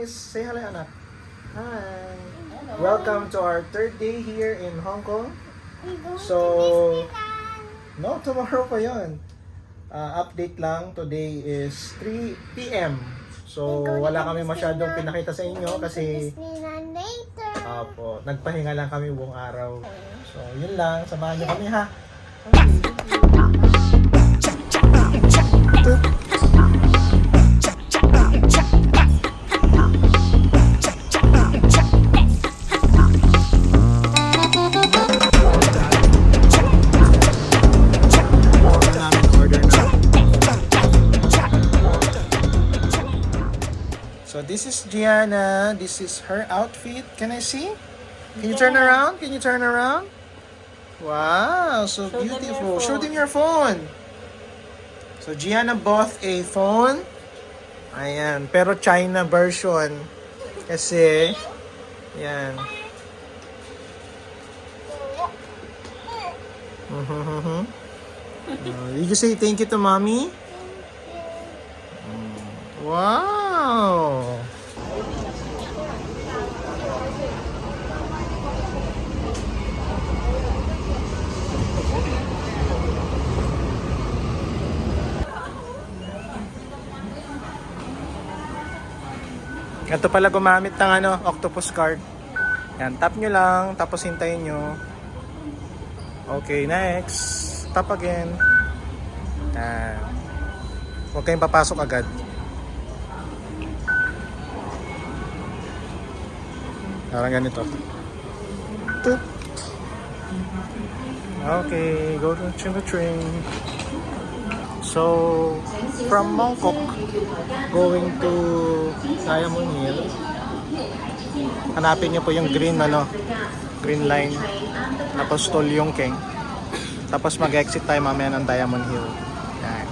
guys! Say hello, anak. Hi! Welcome to our third day here in Hong Kong. So, no, tomorrow pa yun. Update lang, today is 3 p.m. So, wala kami masyadong pinakita sa inyo kasi nagpahinga lang kami buong araw. So, yun lang. Samahan niyo kami, ha? So this is Gianna. This is her outfit. Can I see? Can you turn around? Can you turn around? Wow, so beautiful. Show them your phone. So Gianna bought a phone. Ayan, pero China version. Kasi, yan. Did you say thank you to mommy? Wow! Ito pala gumamit ng octopus card. Yan, tap nyo lang, tapos hintayin nyo. Okay, next. Tap again. Yan. Huwag kayong papasok agad. Parang ganito. Toop. Okay, go to the train. So, from Mongkok, going to Diamond Hill, hanapin niyo po yung green line, tapos Tol Yongkeng, tapos mag-exit tayo mamaya ng Diamond Hill. Yan.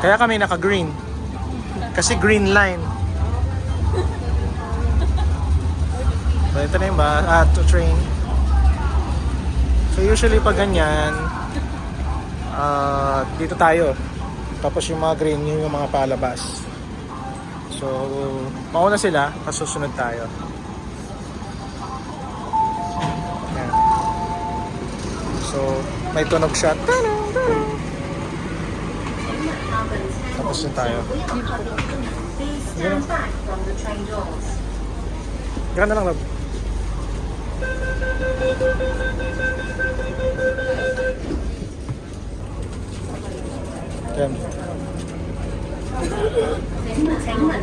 Kaya kami naka-green, kasi green line. So, ito na yung train. So, usually pag ganyan, dito tayo. Tapos yung mga green, yung mga palabas. So, mauna sila, kasusunod tayo. Yan. So, may tunog siya. Tapos yun tayo. Ganda lang, love. Yan.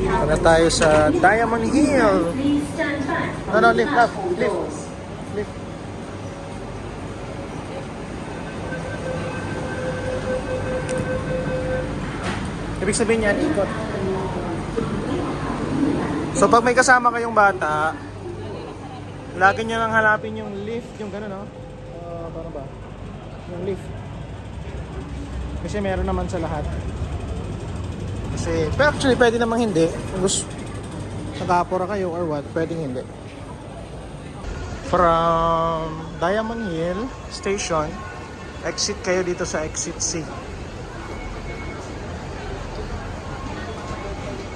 Punta tayo sa Diamond Hill. No, lift. Ibig sabihin niyan, ikot. So pag may kasama kayong bata, lagi nyo lang hanapin yung lift, yung gano'n, no? Paano ba? Yung lift. Kasi meron naman sa lahat. Kasi, pero actually, pwede namang hindi. Kung gusto, nag-aapura kayo or what, pwedeng hindi. From Diamond Hill Station, exit kayo dito sa exit C.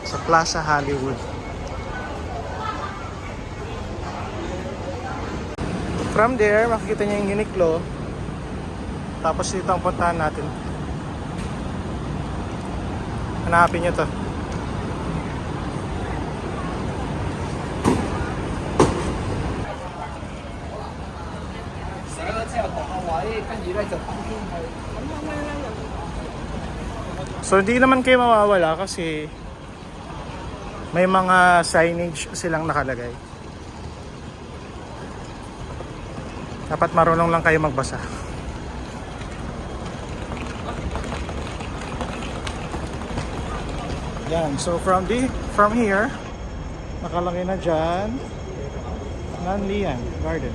Sa Plaza Hollywood. From there, makikita niyo yung Uniqlo. Tapos dito ang puntahan natin. Hanapin nyo to. So hindi naman kayo mawawala kasi may mga signage silang nakalagay. Dapat marunong lang kayo magbasa. Yan, so from here, nakalagay na dyan, Nanlian Garden.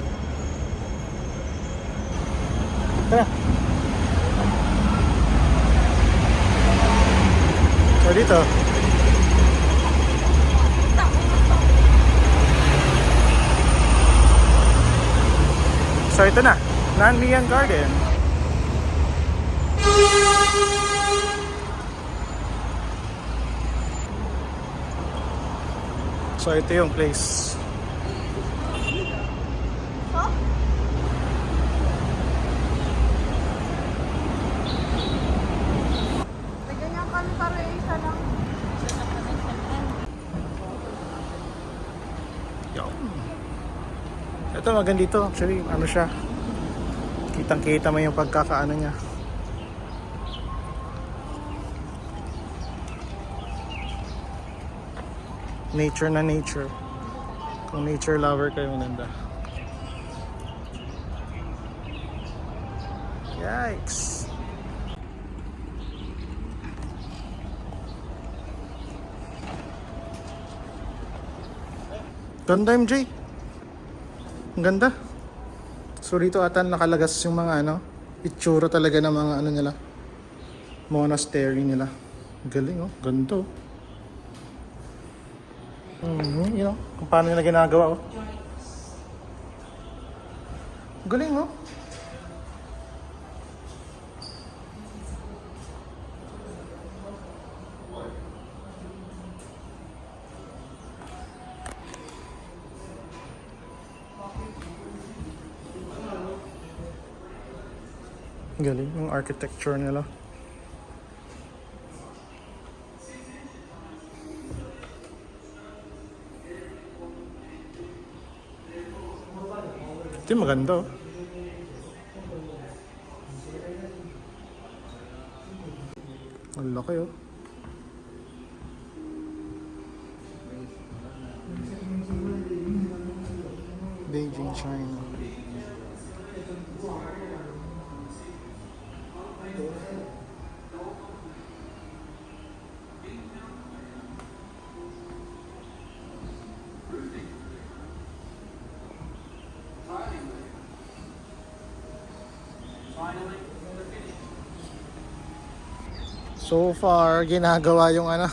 Tara. So dito. So ito na, Nanlian Garden. So ito yung place. Ganyan kami pare, isa lang. Yo. Ito magandito actually, ano siya. Kitang-kita mo yung pagkakaano niya. Nature na nature. Kung nature lover kayo, maganda. Yikes! Ganda MJ. Ang ganda. So dito ata nakalagas yung mga ano, itsura talaga ng mga ano nila. Monastery nila. Galing oh, ganito. You know, kung paano nila ginagawa oh. Galing oh. Galing yung architecture nila. Ito yung maganda oh. Ang laki oh. Beijing, China. So far, ginagawa yung ano,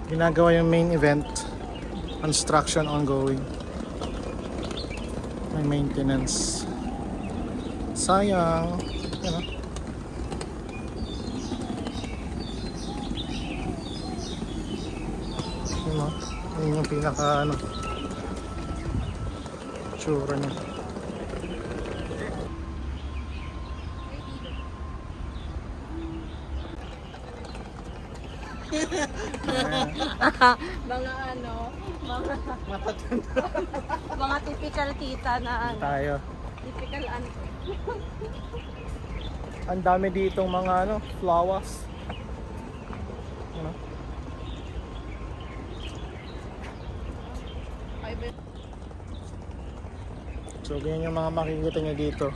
ginagawa yung main event. Construction ongoing. May maintenance. Sayang. Yan ah. Yun ah. Yun yung pinaka ano, tsura niya. Mga ano, mga mga typical tita na ano, Tayo. typical ano. Ang dami ditong mga ano, flowers. Ano? So ganyan yung mga makikita nyo dito.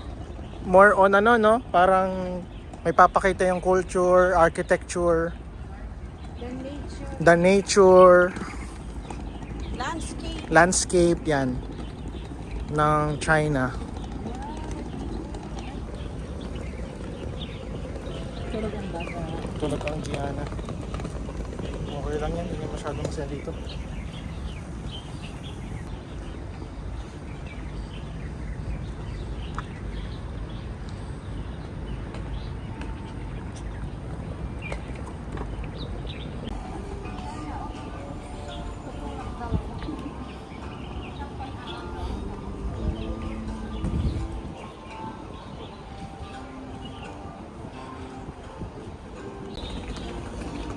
More on ano no, parang may papakita yung culture, architecture, The nature, the nature, landscape. landscape yan ng China. Tulad ang Giana. Okay lang yan, hindi masyadong masaya dito.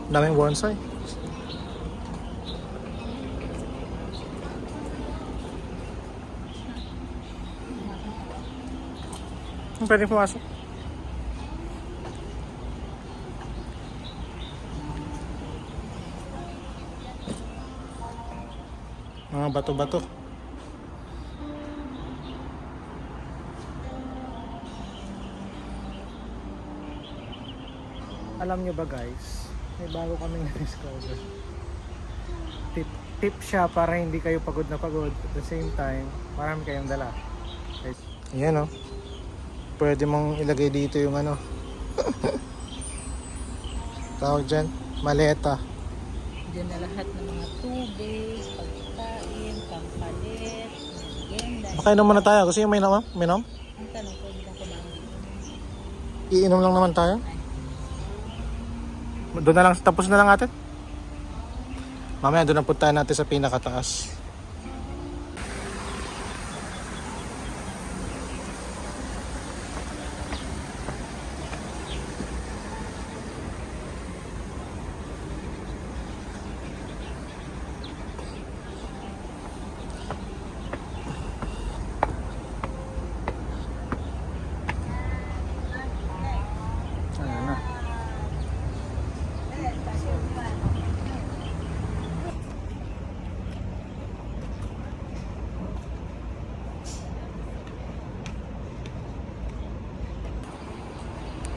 Daming bonsai. Pwede pumasok. Mga bato-bato. Alam nyo ba guys, may bago kaming na-discover. Tip siya para hindi kayo pagod na pagod. At the same time, marami kayong dala. Ayan o. Pwede mong ilagay dito yung ano. Tawag dyan, maleta. Diyan na lahat ng mga tubig, pagkain, pampalit, merienda. Makainom muna tayo. Gusto nyo may inom? Ang tanong ko, hindi lang kumain. Iinom lang naman tayo. Doon na lang, tapos na lang atin. Mamaya doon ang puntahan natin sa pinakataas. Ayan na.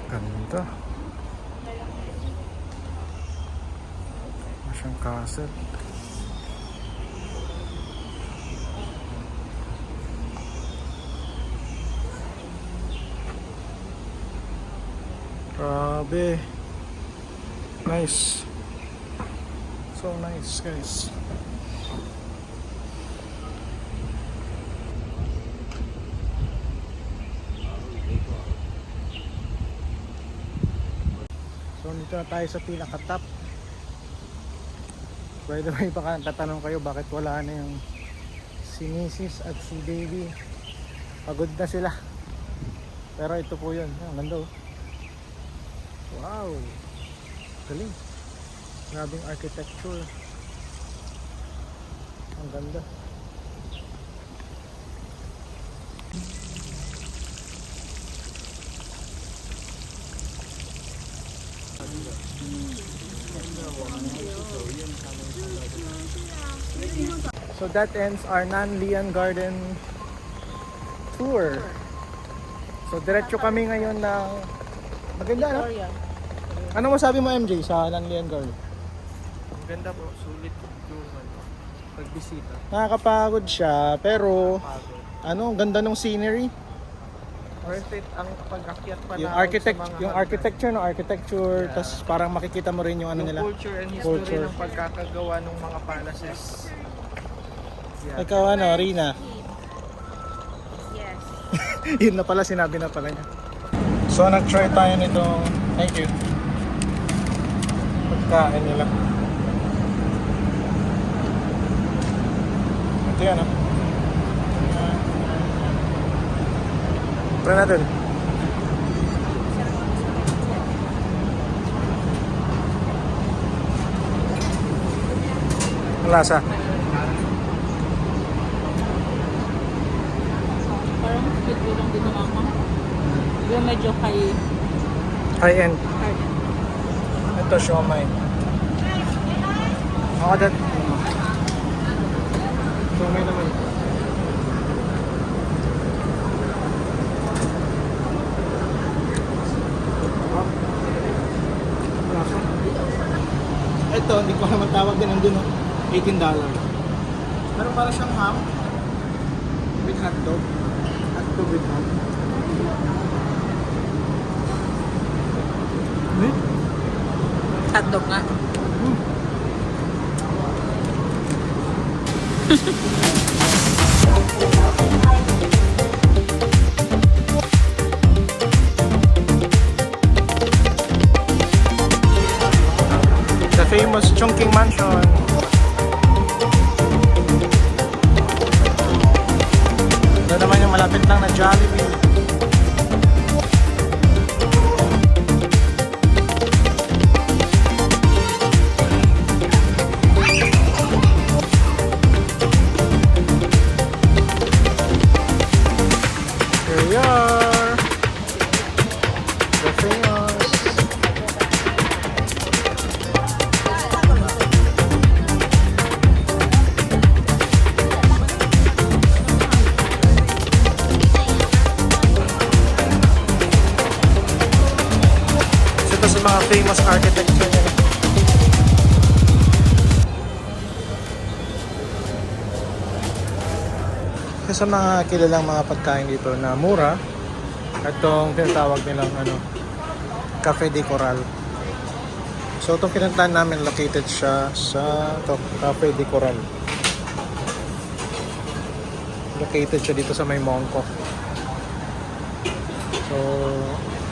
Ganda. Masyang castle. Grabe. Nice. So nice, guys. So dito na tayo sa pinaka-top. By the way, baka tatanong kayo bakit wala na yung si Mrs. at si Baby. Pagod na sila. Pero ito po yun. Ang ganda oh. Wow. Galing. Grabing architecture. Ang ganda. So that ends our Nanlian Garden tour. So diretso kami ngayon ng maganda no? Victoria. Ano masabi mo MJ sa Nanlian Garden? Ang ganda po, sulit yung pagbisita. Nakakapagod siya pero Pagod. ano, ang ganda ng scenery. Worth it ang pag-akyat pa Yung na architecture no, architecture, Yeah. tas parang makikita mo rin yung ano yung nila. culture and history Culture. ng pagkakagawa ng mga palaces. Yeah. Ikaw ano, Rina? Yes. Yun na pala, sinabi na pala niya. So nag-try tayo nitong, thank you, pagkain nila. Ito yan ah. Try natin. Ang lasa. Parang sweet lang din ng mama. Yung medyo high. High end. Hard. Ito, siomai. Ako dat. Siomai naman. Ito, hindi ko naman tawag din nandun, no? $18. Pero para siyang ham with hotdog. Hotdog with ham. Hotdog nga. The famous Chongqing Mansion. Ito naman yung malapit lang na Jollibee. Here we are. The famous. Ito sa mga famous architecture nila. Kasi sa mga kilalang mga pagkain dito na mura, itong tinatawag nilang ano, Cafe de Coral. So itong pinuntahan namin, located siya sa Cafe de Coral. Located siya dito sa may Mongkok. So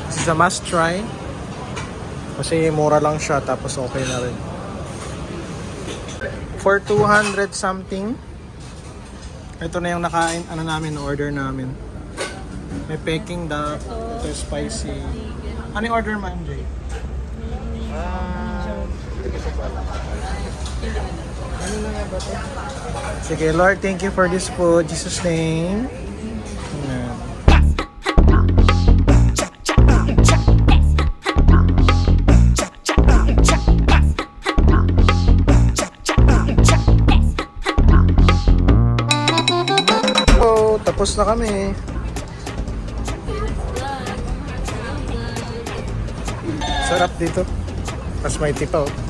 this is a must try. Kasi mura lang siya, tapos okay na rin. For 200 something. Ito na yung nakain, ano namin, order namin. May Peking duck, ito yung spicy. Ano yung order mo, MJ? Ano na nga ba ito? Sige, Lord, thank you for this food. Jesus' name. Amen. Oh, tapos na kami. Sarap dito. Mas may tipaw.